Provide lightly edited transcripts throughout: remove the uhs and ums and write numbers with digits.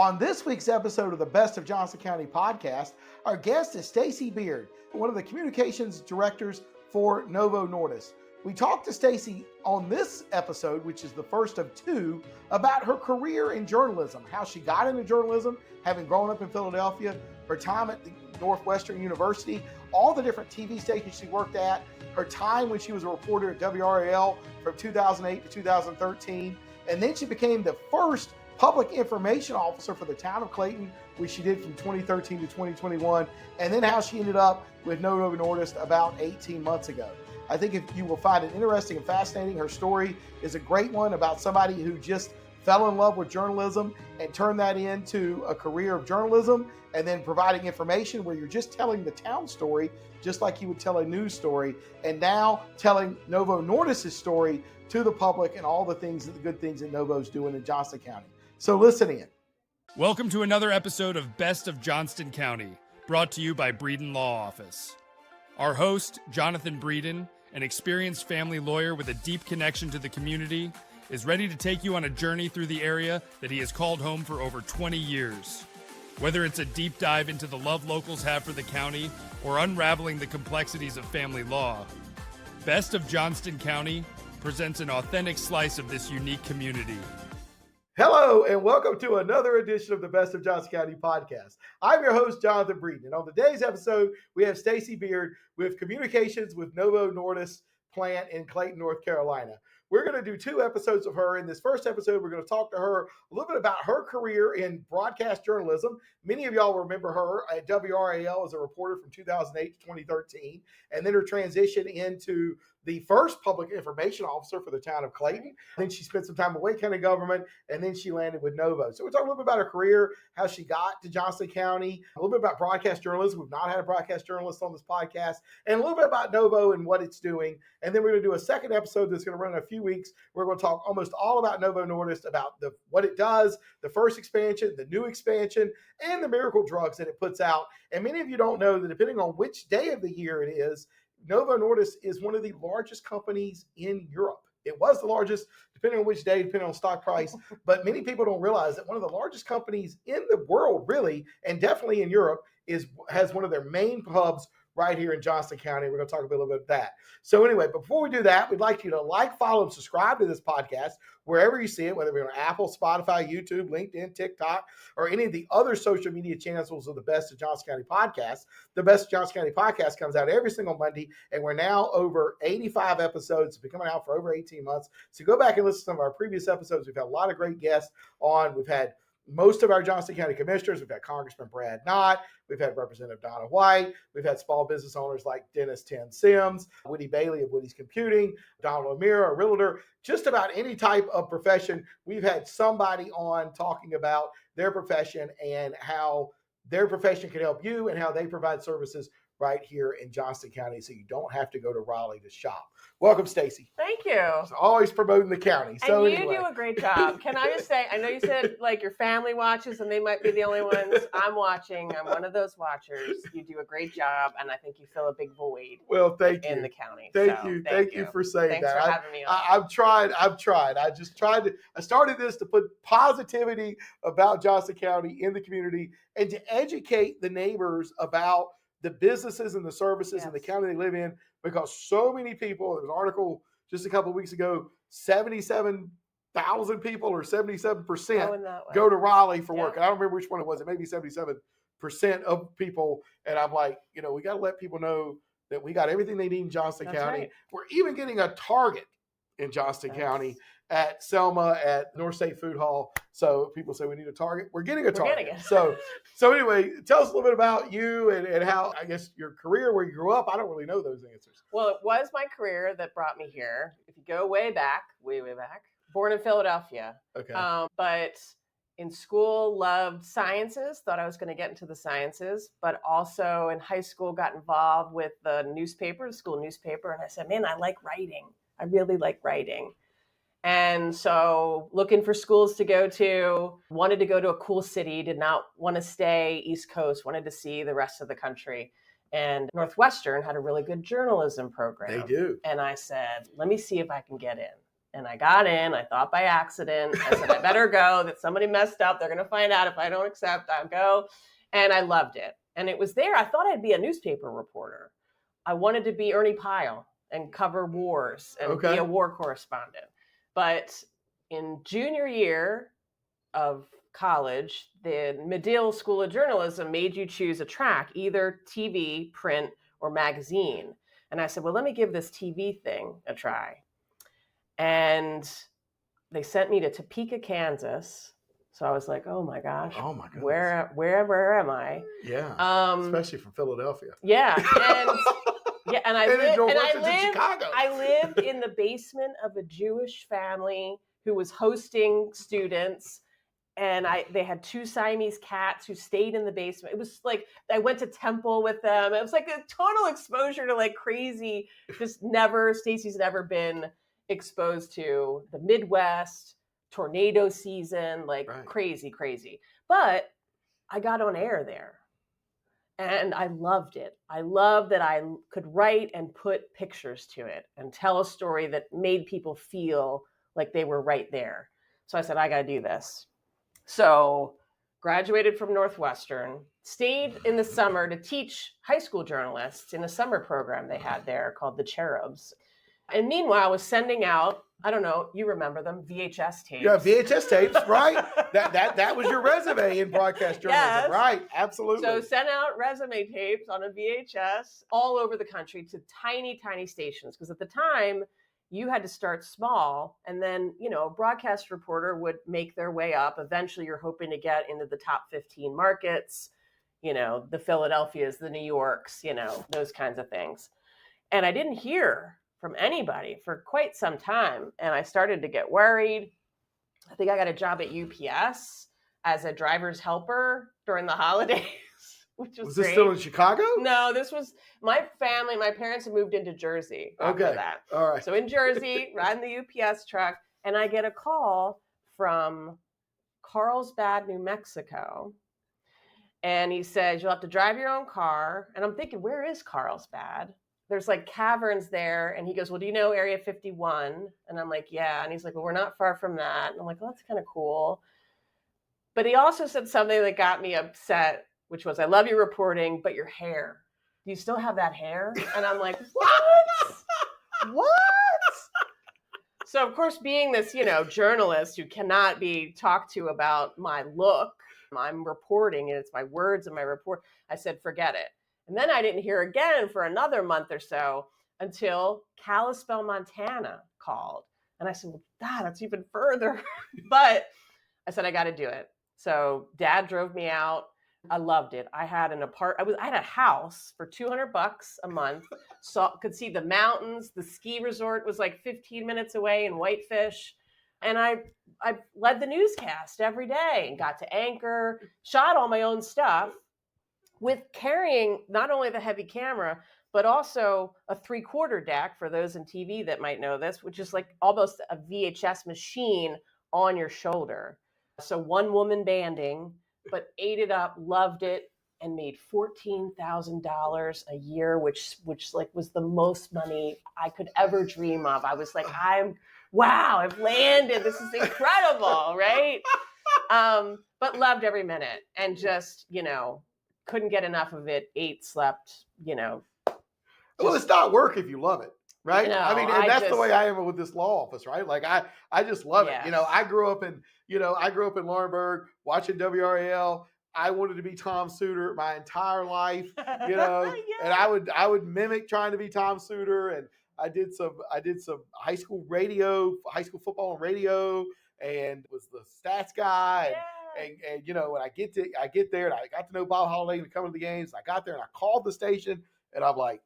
On this week's episode of the Best of Johnston County podcast, our guest is Stacy Beard, one of the communications directors for Novo Nordisk. We talked to Stacy on this episode, which is the first of two, about her career in journalism, how she got into journalism, having grown up in Philadelphia, her time at the Northwestern University, all the different TV stations she worked at, her time when she was a reporter at WRAL from 2008 to 2013, and then she became the first public information officer for the town of Clayton, which she did from 2013 to 2021, and then how she ended up with Novo Nordisk about 18 months ago. I think if you will find it interesting and fascinating. Her story is a great one about somebody who just fell in love with journalism and turned that into a career of journalism and then providing information where you're just telling the town story just like you would tell a news story, and now telling Novo Nordisk's story to the public and all the things, the good things that Novo's doing in Johnston County. So listen in. Welcome to another episode of Best of Johnston County, brought to you by Breeden Law Office. Our host, Jonathan Breeden, an experienced family lawyer with a deep connection to the community, is ready to take you on a journey through the area that he has called home for over 20 years. Whether it's a deep dive into the love locals have for the county or unraveling the complexities of family law, Best of Johnston County presents an authentic slice of this unique community. Hello, and welcome to another edition of the Best of Johnston County podcast. I'm your host, Jonathan Breeden, and on today's episode, we have Stacy Beard with Communications with Novo Nordisk plant in Clayton, North Carolina. We're going to do two episodes of her. In this first episode, we're going to talk to her a little bit about her career in broadcast journalism. Many of y'all remember her at WRAL as a reporter from 2008 to 2013, and then her transition into the first public information officer for the town of Clayton. Then she spent some time away county government, and then she landed with Novo. So we're talking a little bit about her career, how she got to Johnston County, a little bit about broadcast journalism. We've not had a broadcast journalist on this podcast, and a little bit about Novo and what it's doing. And then we're going to do a second episode that's going to run in a few weeks. We're going to talk almost all about Novo Nordisk, about what it does, the first expansion, the new expansion, and the miracle drugs that it puts out. And many of you don't know that depending on which day of the year it is, Novo Nordisk is one of the largest companies in Europe. It was the largest, depending on which day, depending on stock price. But many people don't realize that one of the largest companies in the world, really, and definitely in Europe, has one of their main hubs right here in Johnston County. We're going to talk a little bit about that. So anyway, before we do that, we'd like you to like, follow, and subscribe to this podcast wherever you see it, whether we're on Apple, Spotify, YouTube, LinkedIn, TikTok, or any of the other social media channels of the Best of Johnston County podcast. The Best of Johnston County podcast comes out every single Monday, and we're now over 85 episodes. It's been coming out for over 18 months. So go back and listen to some of our previous episodes. We've had a lot of great guests on. We've had most of our Johnston County commissioners. We've had Congressman Brad Knott. We've had Representative Donna White. We've had small business owners like Dennis Ten Sims, Woody Bailey of Woody's Computing, Donald O'Meara, a realtor. Just about any type of profession, we've had somebody on talking about their profession and how their profession can help you and how they provide services right here in Johnston County, so you don't have to go to Raleigh to shop. Welcome, Stacy. Thank you. It's always promoting the county. So and you do a great job. Can I just say, I know you said like your family watches and they might be the only ones. I'm watching. I'm one of those watchers. You do a great job, and I think you fill a big void. Well, thank you. In the county. Thank you for saying Thanks that. Thanks for having me on. I've tried. I started this to put positivity about Johnston County in the community and to educate the neighbors about the businesses and the services in the county they live in, because so many people, there was an article just a couple of weeks ago, 77,000 people or 77% go to Raleigh for work. And I don't remember which one it was. It may be 77% of people. And I'm like, we got to let people know that we got everything they need in Johnston County. Right. We're even getting a Target in Johnston County at Selma, at North State Food Hall. So people say we need a Target. We're getting a Target. Getting it. So anyway, tell us a little bit about you and how, I guess, your career, where you grew up. I don't really know those answers. Well, it was my career that brought me here. If you go way back, born in Philadelphia. Okay. But in school, loved sciences, thought I was going to get into the sciences, but also in high school got involved with the newspaper, the school newspaper. And I said, man, I like writing. I really like writing. And so looking for schools to go to, wanted to go to a cool city, did not want to stay East Coast, wanted to see the rest of the country. And Northwestern had a really good journalism program. They do. And I said, let me see if I can get in. And I got in, I thought by accident. I said, I better go, that somebody messed up. They're going to find out if I don't accept, I'll go. And I loved it. And it was there. I thought I'd be a newspaper reporter. I wanted to be Ernie Pyle and cover wars and be a war correspondent. But in junior year of college, the Medill School of Journalism made you choose a track, either TV, print, or magazine. And I said, well, let me give this TV thing a try. And they sent me to Topeka, Kansas. So I was like, oh my gosh, where am I? Yeah, especially from Philadelphia. Yeah, and I lived in the basement of a Jewish family who was hosting students. And they had 2 Siamese cats who stayed in the basement. It was like, I went to temple with them. It was like a total exposure to like crazy, Stacy's never been exposed to the Midwest, tornado season, like crazy. But I got on air there and I loved it. I loved that I could write and put pictures to it and tell a story that made people feel like they were right there. So I said, I got to do this. So graduated from Northwestern, stayed in the summer to teach high school journalists in a summer program they had there called the Cherubs. And meanwhile, I was sending out, I don't know, you remember them, VHS tapes. Yeah, VHS tapes, right? that was your resume in broadcast journalism, yes. Right? Absolutely. So sent out resume tapes on a VHS all over the country to tiny, tiny stations. Because at the time, you had to start small, and then, a broadcast reporter would make their way up. Eventually, you're hoping to get into the top 15 markets, the Philadelphias, the New Yorks, those kinds of things. And I didn't hear from anybody for quite some time. And I started to get worried. I think I got a job at UPS as a driver's helper during the holidays, which was this great. Still in Chicago? No, this was my family. My parents had moved into Jersey after that. All right. So in Jersey, riding the UPS truck, and I get a call from Carlsbad, New Mexico. And he says, you'll have to drive your own car. And I'm thinking, where is Carlsbad? There's like caverns there. And he goes, well, do you know Area 51? And I'm like, yeah. And he's like, well, we're not far from that. And I'm like, well, that's kind of cool. But he also said something that got me upset, which was, I love your reporting, but your hair. Do you still have that hair? And I'm like, what? So, of course, being this, journalist who cannot be talked to about my look, I'm reporting and it's my words in my report. I said, forget it. And then I didn't hear again for another month or so until Kalispell, Montana called. And I said, well, that's even further. But I said, I got to do it. So Dad drove me out. I loved it. I had I had a house for $200 a month. Could see the mountains. The ski resort was like 15 minutes away in Whitefish. And I led the newscast every day and got to anchor, shot all my own stuff with carrying not only the heavy camera, but also a 3/4 deck for those in TV that might know this, which is like almost a VHS machine on your shoulder. So one woman banding, but ate it up, loved it, and made $14,000 a year, which like was the most money I could ever dream of. I was like, wow, I've landed. This is incredible, right? But loved every minute and just, couldn't get enough of it. Ate, slept, Well, it's not work if you love it, right? No, I mean, and that's the way I am with this law office, right? Like I just love it. I grew up in Laurinburg watching WRAL. I wanted to be Tom Suter my entire life, Yeah. And I would mimic trying to be Tom Suter, and I did some high school football and radio, and was the stats guy. Yeah. And when I get there, and I got to know Bob Holiday to come to the games. I got there and I called the station, and I'm like,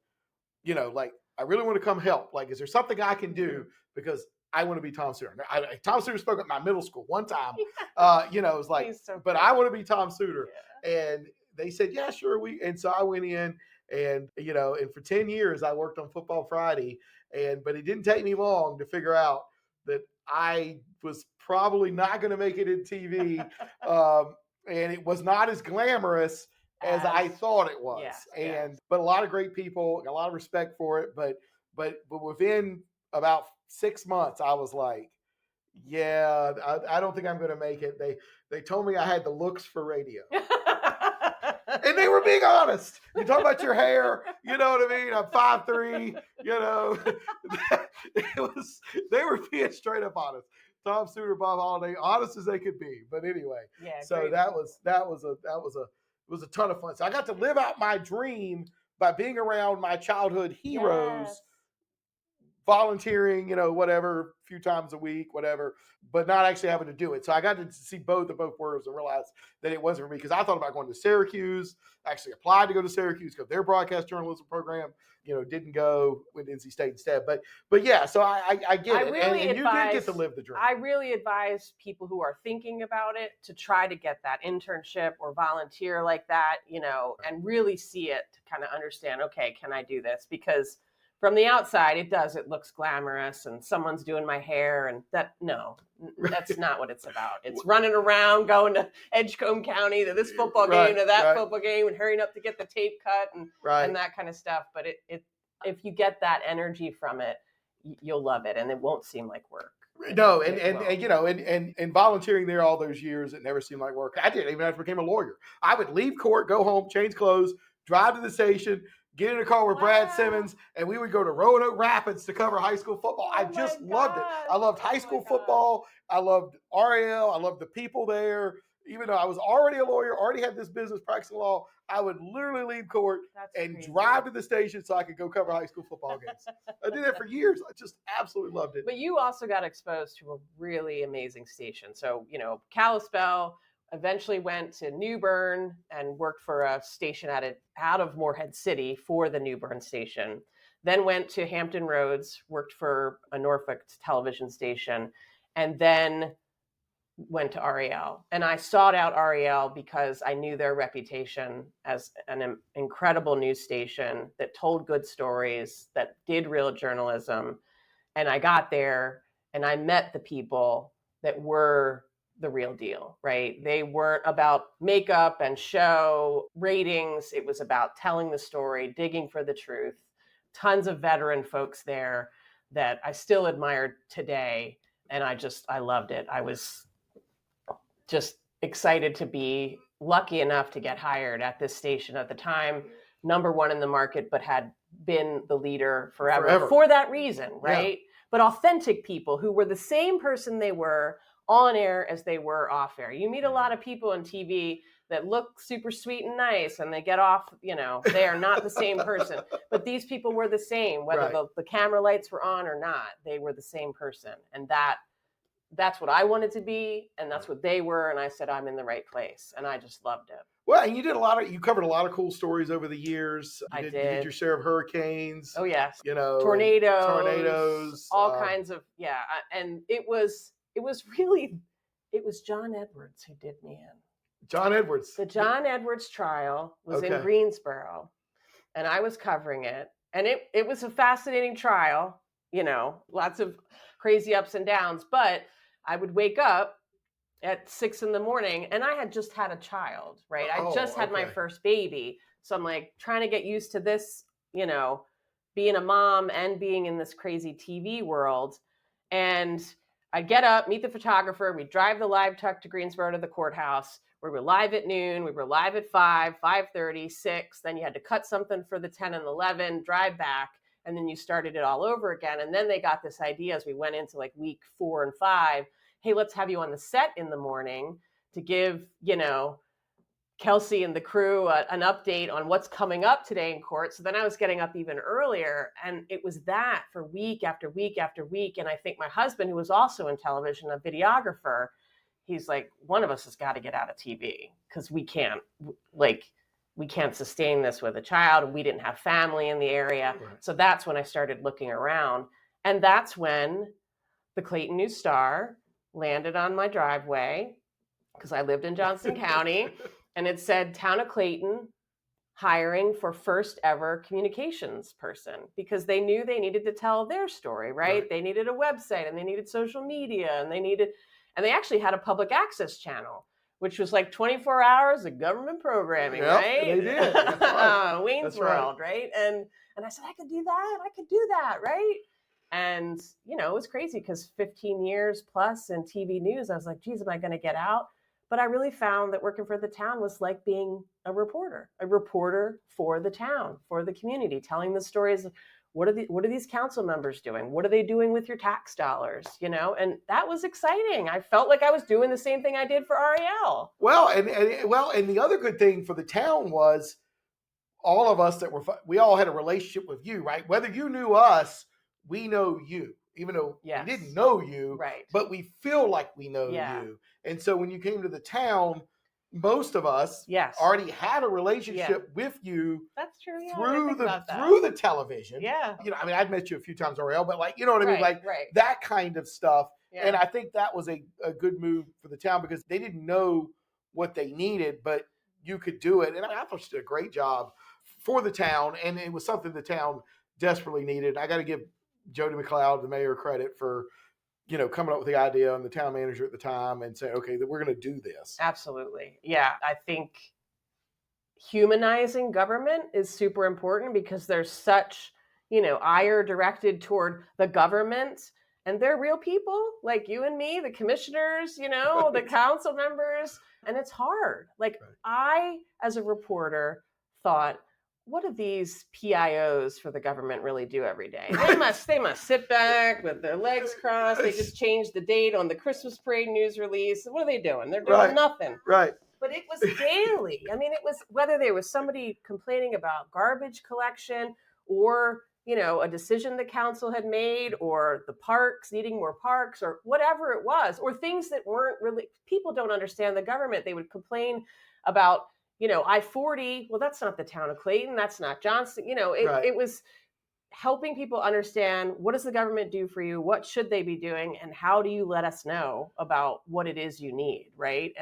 I really want to come help. Like, is there something I can do? Because I want to be Tom Suter. Tom Suter spoke at my middle school one time. It was like, but I want to be Tom Suter. Yeah. And they said, yeah, sure. And so I went in, and and for 10 years I worked on Football Friday, but it didn't take me long to figure out that I was probably not going to make it in TV, and it was not as glamorous as I thought it was. But a lot of great people, a lot of respect for it. But within about 6 months, I was like, yeah, I don't think I'm going to make it. They told me I had the looks for radio. And they were being honest. You talk about your hair, you know what I mean? I'm 5'3", you know. They were being straight up honest. Tom Suter, Bob Holiday, honest as they could be. But anyway, so that was a ton of fun. So I got to live out my dream by being around my childhood heroes, volunteering, whatever, a few times a week, whatever, but not actually having to do it. So I got to see both worlds and realize that it wasn't for me, because I thought about going to Syracuse. I actually applied to go to Syracuse because their broadcast journalism program, didn't go, with NC State instead. But yeah, so I get it. Really and you did get to live the dream. I really advise people who are thinking about it to try to get that internship or volunteer like that, and really see it to kind of understand, okay, can I do this? Because from the outside, it looks glamorous and someone's doing my hair, and that's not what it's about. It's running around, going to Edgecombe County to this football game, to that football game, and hurrying up to get the tape cut and that kind of stuff. But if you get that energy from it, you'll love it, and it won't seem like work. No, and volunteering there all those years, it never seemed like work. I did, even after I became a lawyer. I would leave court, go home, change clothes, drive to the station, get in a car with Brad Simmons, and we would go to Roanoke Rapids to cover high school football. I just loved it. I loved high school football. I loved RAL. I loved the people there. Even though I was already a lawyer, already had this business practicing law, I would literally leave court and drive to the station so I could go cover high school football games. I did that for years. I just absolutely loved it. But you also got exposed to a really amazing station. So, Kalispell, eventually went to New Bern and worked for a station out of Morehead City for the New Bern station. Then went to Hampton Roads, worked for a Norfolk television station, and then went to RAL. And I sought out RAL because I knew their reputation as an incredible news station that told good stories, that did real journalism. And I got there and I met the people that were the real deal, right? They weren't about makeup and show ratings. It was about telling the story, digging for the truth. Tons of veteran folks there that I still admire today. And I loved it. I was just excited to be lucky enough to get hired at this station at the time, number one in the market, but had been the leader forever. For that reason, right? Yeah. But authentic people who were the same person they were on air as they were off air. You meet a lot of people on TV that look super sweet and nice, and they get off, they are not the same person. But these people were the same, whether the camera lights were on or not, they were the same person. And that's what I wanted to be, and that's what they were. And I said, I'm in the right place. And I just loved it. Well, and you covered a lot of cool stories over the years. You did your share of hurricanes. Oh, yes. Tornadoes, all kinds of, and it was John Edwards who did me in. John Edwards. The John Edwards trial was in Greensboro, and I was covering it. And it was a fascinating trial, lots of crazy ups and downs. But I would wake up at 6 a.m. and I had just had a child, right? I just had my first baby. So I'm like trying to get used to this, being a mom and being in this crazy TV world. And I'd get up, meet the photographer. We'd drive the live truck to Greensboro to the courthouse. We were live at noon. We were live at 5, 5:30, 6. Then you had to cut something for the 10 and 11, drive back, and then you started it all over again. And then they got this idea as we went into like week 4 and 5. Hey, let's have you on the set in the morning to give, Kelsey and the crew an update on what's coming up today in court. So then I was getting up even earlier, and it was that for week after week after week. And I think my husband, who was also in television, a videographer, he's like, one of us has got to get out of TV because we can't sustain this with a child. We didn't have family in the area. Right. So that's when I started looking around. And that's when the Clayton News Star landed on my driveway, because I lived in Johnston County, and it said Town of Clayton hiring for first ever communications person, because they knew they needed to tell their story, right? They needed a website, and they needed social media, and they actually had a public access channel, which was like 24 hours of government programming, right? They did. Right. Wayne's World, right? And I said, I could do that, right? And, it was crazy because 15 years plus in TV news, I was like, geez, am I going to get out? But I really found that working for the town was like being a reporter for the town, for the community, telling the stories of what are these council members doing? What are they doing with your tax dollars? And that was exciting. I felt like I was doing the same thing I did for RAL. Well, and the other good thing for the town was all of us we all had a relationship with you, right? Whether you knew us, we know you, even though we didn't know you, right? But we feel like we know you. And so when you came to the town, most of us already had a relationship with you. That's true. Through the television. Yeah. I'd met you a few times RL, but what I mean? Like that kind of stuff. Yeah. And I think that was a good move for the town because they didn't know what they needed, but you could do it. And I thought you did a great job for the town. And it was something the town desperately needed. I got to give Jody McLeod, the mayor, credit for coming up with the idea and the town manager at the time and saying, okay, we're going to do this. Absolutely. Yeah. I think humanizing government is super important because there's such, ire directed toward the government, and they're real people like you and me, the commissioners, the council members, and it's hard. Like I, as a reporter, thought, what do these PIOs for the government really do every day? They must sit back with their legs crossed. They just changed the date on the Christmas parade news release. What are they doing? They're doing nothing. Right. But it was daily. I mean, it was whether there was somebody complaining about garbage collection or, a decision the council had made or the parks, needing more parks or whatever it was, or things that weren't really, people don't understand the government. They would complain about, I-40, well, that's not the town of Clayton. That's not Johnston. It was helping people understand what does the government do for you? What should they be doing? And how do you let us know about what it is you need, right?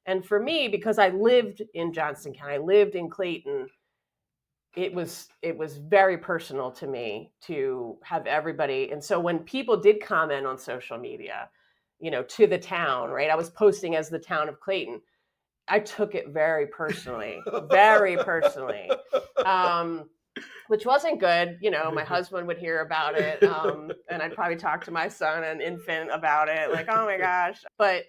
And for me, because I lived in Johnston County, I lived in Clayton, it was very personal to me to have everybody. And so when people did comment on social media, to the town, right? I was posting as the town of Clayton. I took it very personally, which wasn't good. My husband would hear about it, and I'd probably talk to my son, an infant, about it, like, oh my gosh. But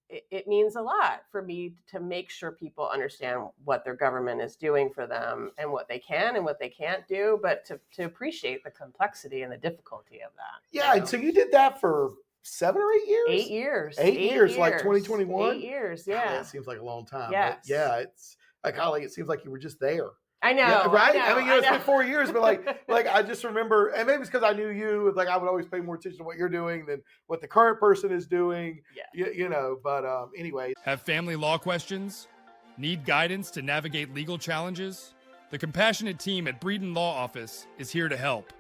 it means a lot for me to make sure people understand what their government is doing for them and what they can and what they can't do, but to appreciate the complexity and the difficulty of that. Yeah, and so you did that for 7 or 8 years? 8 years. 8 years, like 2021? 8 years, yeah. That seems like a long time. Yes. But yeah, it's like, Holly, it seems like you were just there. I know. Yeah, right? I mean, it's been 4 years, but like I just remember, and maybe it's because I knew you, like I would always pay more attention to what you're doing than what the current person is doing. Yeah. But anyway. Have family law questions? Need guidance to navigate legal challenges? The compassionate team at Breeden Law Office is here to help.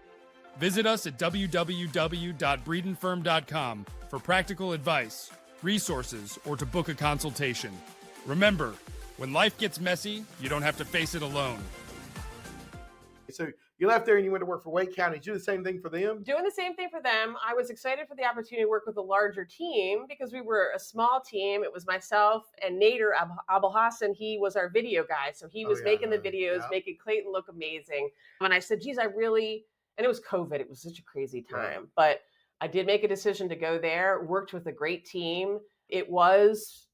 Visit us at www.breedenfirm.com for practical advice, resources, or to book a consultation. Remember, when life gets messy, you don't have to face it alone. So you left there and you went to work for Wake County. Did you do the same thing for them? Doing the same thing for them. I was excited for the opportunity to work with a larger team because we were a small team. It was myself and Nader Abulhassan. He was our video guy. So he was making the videos, making Clayton look amazing. And I said, geez, and it was COVID. It was such a crazy time. But I did make a decision to go there, worked with a great team. It was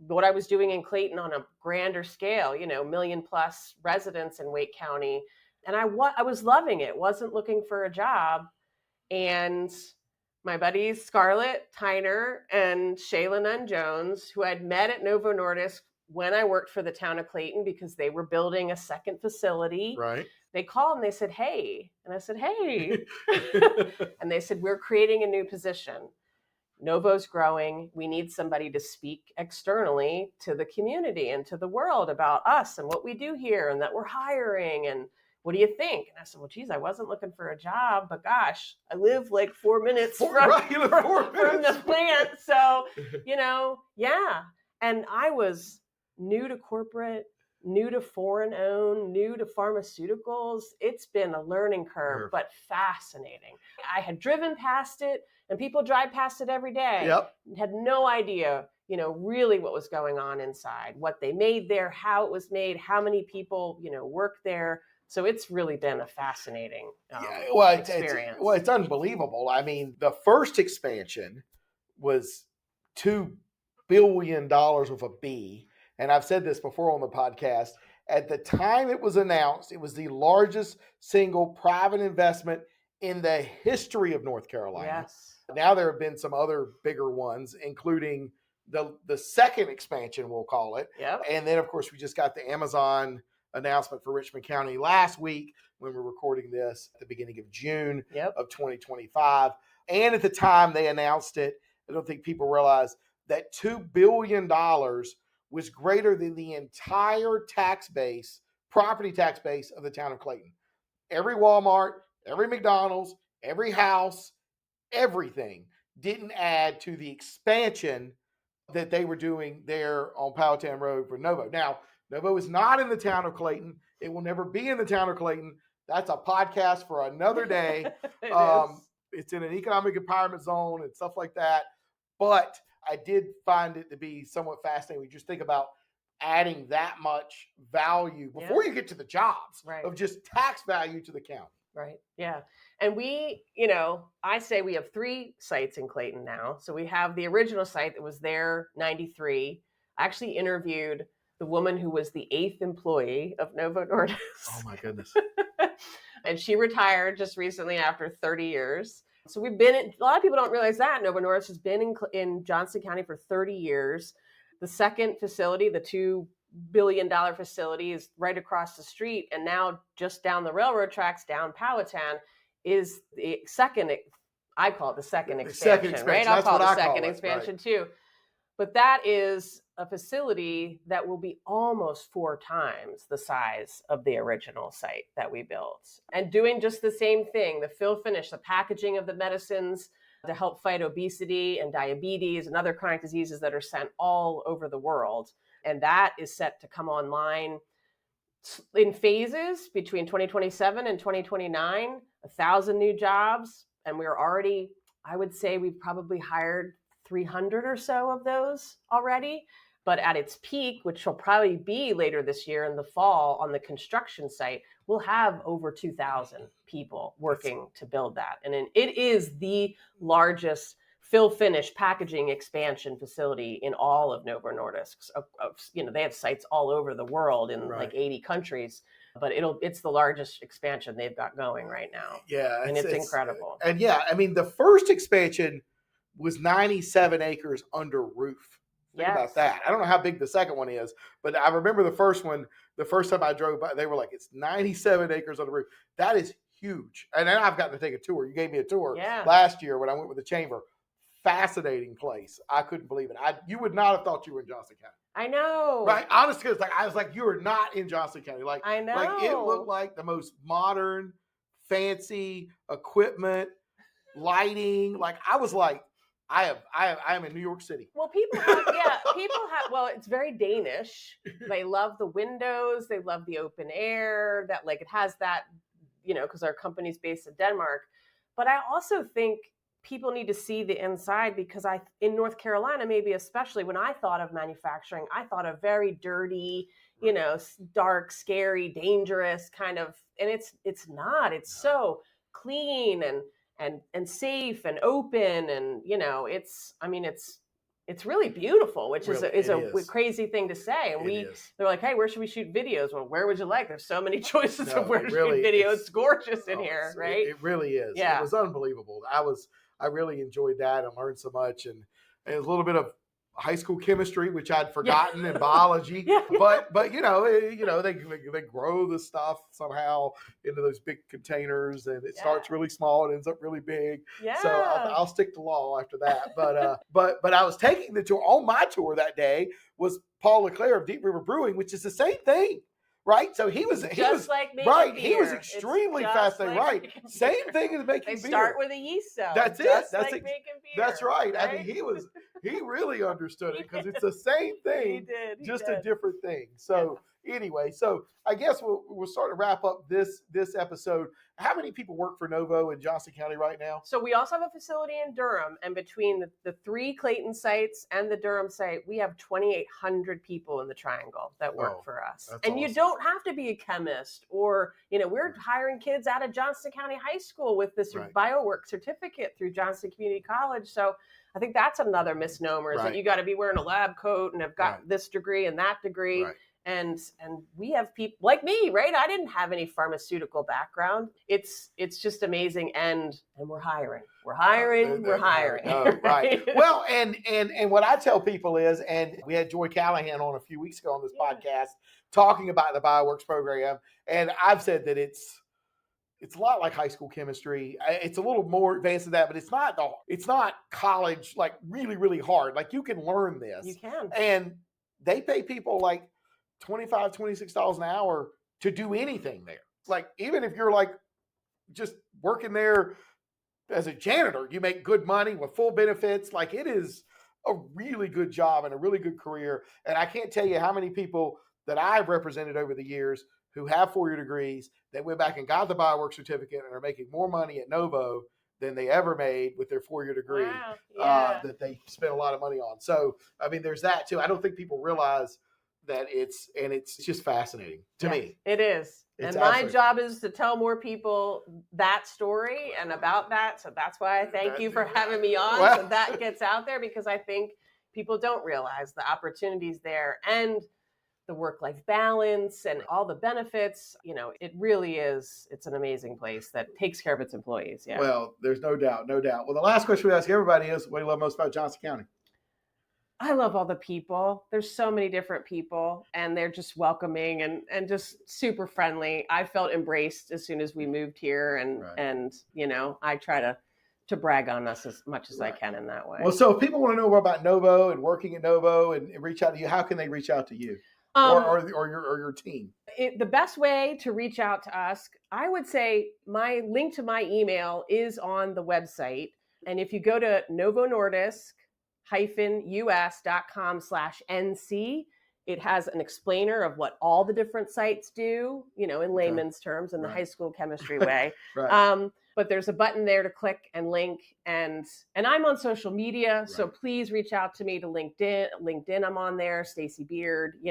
what I was doing in Clayton on a grander scale, 1 million plus residents in Wake County. And I was loving it, wasn't looking for a job. And my buddies, Scarlett Tyner and Shayla Nunn-Jones, who I'd met at Novo Nordisk when I worked for the town of Clayton because they were building a second facility. Right. They called and they said, hey. And I said, hey. And they said, we're creating a new position. Novo's growing. We need somebody to speak externally to the community and to the world about us and what we do here and that we're hiring. And what do you think? And I said, well, geez, I wasn't looking for a job, but gosh, I live like 4 minutes from the plant. So, yeah. And I was new to corporate, new to foreign owned, new to pharmaceuticals. It's been a learning curve, but fascinating. I had driven past it and people drive past it every day. Yep. Had no idea, really what was going on inside, what they made there, how it was made, how many people, work there. So it's really been a fascinating experience. It's unbelievable. I mean, the first expansion was $2 billion with a B. And I've said this before on the podcast. At the time it was announced, it was the largest single private investment in the history of North Carolina. Yes. Now there have been some other bigger ones, including the second expansion, we'll call it. Yep. And then, of course, we just got the Amazon announcement for Richmond County last week when we're recording this at the beginning of June of 2025. And at the time they announced it, I don't think people realize that $2 billion was greater than the entire property tax base of the town of Clayton. Every Walmart, every McDonald's, every house, everything didn't add to the expansion that they were doing there on Powhatan Road for Novo. Now, Novo is not in the town of Clayton. It will never be in the town of Clayton. That's a podcast for another day. It's in an economic empowerment zone and stuff like that. But I did find it to be somewhat fascinating. We just think about adding that much value before you get to the jobs of just tax value to the county. Right. Yeah. And we, I say we have 3 sites in Clayton now. So we have the original site that was there 93. I actually interviewed the woman who was the 8th employee of Novo Nordisk. Oh my goodness. And she retired just recently after 30 years. So we've been a lot of people don't realize that Novo Nordisk has been in Johnston County for 30 years. The second facility, the $2 billion facility, is right across the street. And now just down the railroad tracks, down Powhatan, is the second, I call it the second expansion, right? I'll call it the second expansion too. But that is a facility that will be almost 4 times the size of the original site that we built. And doing just the same thing, the fill finish, the packaging of the medicines to help fight obesity and diabetes and other chronic diseases that are sent all over the world. And that is set to come online in phases between 2027 and 2029, 1,000 new jobs. And we're already, I would say we've probably hired 300 or so of those already. But at its peak, which will probably be later this year in the fall on the construction site, we'll have over 2,000 people working to build that. And it is the largest fill finish packaging expansion facility in all of Novo Nordisk. They have sites all over the world in like 80 countries, but it's the largest expansion they've got going right now. Yeah. And it's incredible. And the first expansion was 97 acres under roof. Think about that. I don't know how big the second one is, but I remember the first one, the first time I drove by, they were like, it's 97 acres on the roof. That is huge. And then I've gotten to take a tour. You gave me a tour last year when I went with the chamber. Fascinating place. I couldn't believe it. You would not have thought you were in Johnston County. I know. Right? Honestly, I was like, you are not in Johnston County. I know. Like it looked like the most modern, fancy equipment, lighting. Like I was like, I am in New York City. Well, it's very Danish. They love the windows. They love the open air. That it has that, because our company's based in Denmark. But I also think people need to see the inside because in North Carolina, maybe especially when I thought of manufacturing, I thought of very dirty, dark, scary, dangerous kind of, and it's not. It's so clean and safe and open, and it's really beautiful, which is a crazy thing to say. And they're like, hey, where should we shoot videos? Well, where would you like? There's so many choices of where to shoot videos. It's gorgeous in here, right? It really is. Yeah. It was unbelievable. I really enjoyed that and learned so much, and a little bit of high school chemistry, which I'd forgotten, and biology. But they grow the stuff somehow into those big containers, and it starts really small and ends up really big. Yeah. So I'll stick to law after that. But I was taking the tour. On my tour that day was Paul LeClaire of Deep River Brewing, which is the same thing. Right, so he was like right. Beer. He was extremely fascinating. Right, same thing as making beer. They start with a yeast cell. That's it. That's making beer. That's right. I mean, he really understood it because it's the same thing, just a different thing. So Anyway, so I guess we'll start to wrap up this episode. How many people work for Novo in Johnston County right now? So we also have a facility in Durham, and between the 3 Clayton sites and the Durham site, we have 2,800 people in the triangle that work for us. And awesome. You don't have to be a chemist, or we're hiring kids out of Johnston County High School with this biowork certificate through Johnston Community College. So I think that's another misnomer, is that you got to be wearing a lab coat and have got this degree and that degree. Right. And we have people like me, right? I didn't have any pharmaceutical background. It's just amazing, and we're hiring. We're hiring. Right. Well, and what I tell people is, and we had Joy Callahan on a few weeks ago on this podcast talking about the Bioworks program, and I've said that it's a lot like high school chemistry. It's a little more advanced than that, but it's not college, like really, really hard. Like you can learn this. You can. And they pay people like $25, $26 an hour to do anything there. Like, even if you're like just working there as a janitor, you make good money with full benefits. Like, it is a really good job and a really good career. And I can't tell you how many people that I've represented over the years who have 4-year degrees that went back and got the biowork certificate and are making more money at Novo than they ever made with their 4-year degree. Wow. That they spent a lot of money on. So, I mean, there's that too. I don't think people realize that it's just fascinating to me. It is. And my job is to tell more people that story and about that. So that's why I thank you for having me on. So that gets out there, because I think people don't realize the opportunities there and the work-life balance and all the benefits. It really is. It's an amazing place that takes care of its employees. Yeah. Well, there's no doubt. Well, the last question we ask everybody is, what do you love most about Johnston County? I love all the people. There's so many different people, and they're just welcoming and just super friendly. I felt embraced as soon as we moved here, and I try to brag on us as much as I can in that way. Well, so if people want to know more about Novo and working at Novo and reach out to you, how can they reach out to you or your team? The best way to reach out to us, I would say my link to my email is on the website. And if you go to Novo Nordisk, us.com/NC. It has an explainer of what all the different sites do, in layman's terms, in the high school chemistry way. But there's a button there to click and link, and I'm on social media, so please reach out to me to LinkedIn. I'm on there, Stacy Beard.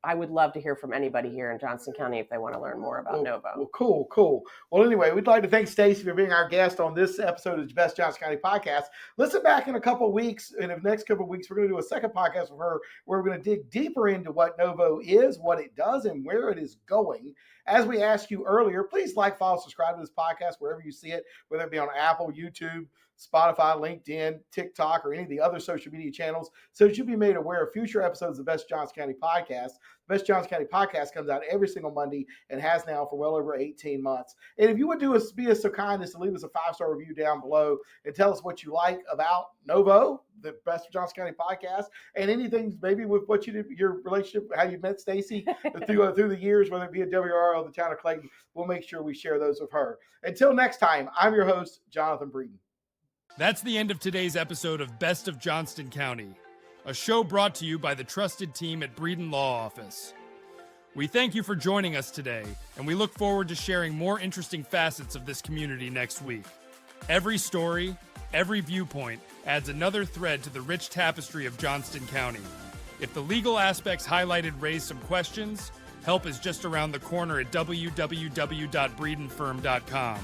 I would love to hear from anybody here in Johnston County if they want to learn more about Novo. Well, cool. Well, anyway, we'd like to thank Stacy for being our guest on this episode of the Best Johnston County Podcast. Listen back in a couple of weeks. In the next couple of weeks, we're going to do a second podcast with her where we're going to dig deeper into what Novo is, what it does, and where it is going. As we asked you earlier, please like, follow, subscribe to this podcast wherever you see it, whether it be on Apple, YouTube, Spotify, LinkedIn, TikTok, or any of the other social media channels, so that you'll be made aware of future episodes of the Best Johnston County Podcast. The Best Johnston County Podcast comes out every single Monday and has now for well over 18 months. And if you would be us so kind as to leave us a 5-star review down below and tell us what you like about Novo, the Best Johnston County Podcast, and anything maybe with what you did, your relationship, how you met Stacy through the years, whether it be at WRAL or the town of Clayton, we'll make sure we share those with her. Until next time, I'm your host, Jonathan Breeden. That's the end of today's episode of Best of Johnston County, a show brought to you by the trusted team at Breeden Law Office. We thank you for joining us today, and we look forward to sharing more interesting facets of this community next week. Every story, every viewpoint adds another thread to the rich tapestry of Johnston County. If the legal aspects highlighted raise some questions, help is just around the corner at www.breedenfirm.com.